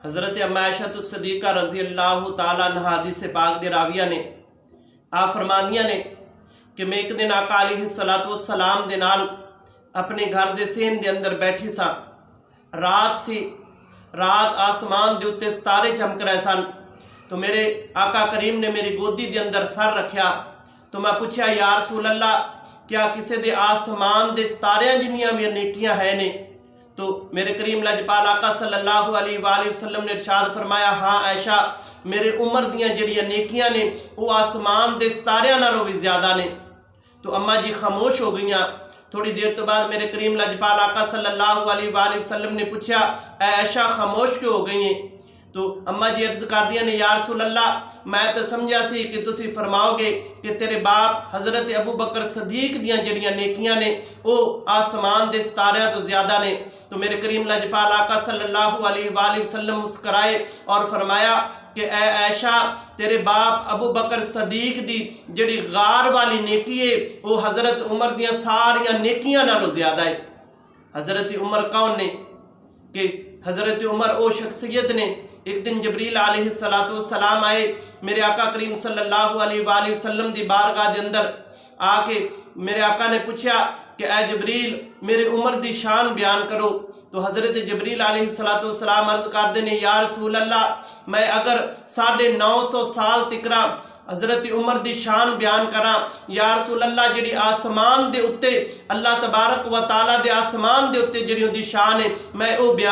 حضرت اما عائشہ صدیقہ رضی اللہ تعالیٰ عنہ حدیث پاک دے راویہ نے آپ فرماندیاں نے کہ میں ایک دن آقا علیہ السلام دے نال اپنے گھر دے سین دے اندر بیٹھی سا، رات آسمان دے اتے ستارے چمک رہے سن، تو میرے آقا کریم نے میری گودی دے اندر سر رکھیا، تو میں پوچھا یا رسول اللہ کیا کسے دے آسمان دے ستاریاں جنیاں بھی نیکیاں ہیں نے؟ تو میرے کریم لاجپال آقا صلی اللہ علیہ وآلہ وسلم نے ارشاد فرمایا ہاں عائشہ میرے عمر دیاں جڑیاں نیکیاں نے وہ آسمان دے ستاریاں نالوں بھی زیادہ نے۔ تو اماں جی خاموش ہو گئیاں۔ تھوڑی دیر تو بعد میرے کریم لاجپال آقا صلی اللہ علیہ وآلہ وسلم نے پوچھا اے عائشہ خاموش کیوں ہو گئی ہیں؟ تو اماں جی عرض کر دیا نے یا رسول اللہ میں تو سمجھا سی کہ تسی فرماؤ گے کہ تیرے باپ حضرت ابو بکر صدیق دیاں جڑیاں نیکیاں نے وہ آسمان دے ستاریاں تو زیادہ نے۔ تو میرے کریم لاجپال آقا صلی اللہ علیہ وآلہ وسلم مسکرائے اور فرمایا کہ اے عائشہ تیرے باپ ابو بکر صدیق دی جڑی غار والی نیکی ہے وہ حضرت عمر دیاں ساریاں نیکیاں نالوں زیادہ ہے۔ حضرت عمر کون نے؟ کہ حضرت عمر او شخصیت نے ایک دن جبریل علیہ السلام آئے میرے آقا کریم صلی اللہ علیہ وآلہ وسلم دی بارگاہ دے اندر آ کے میرے آقا نے پوچھا کہ اے جبریل میرے عمر دی شان بیان کرو۔ تو حضرت جبریل علیہ السلام عرض کر دینے یا رسول اللہ میں اگر 950 سال تکرا حضرت عمر دی شان بیان کراں یا رسول اللہ جڑی آسمان دے اتے اللہ تبارک و تعالیٰ دے آسمان دے اتے جڑی دی شان ہے میں او بیان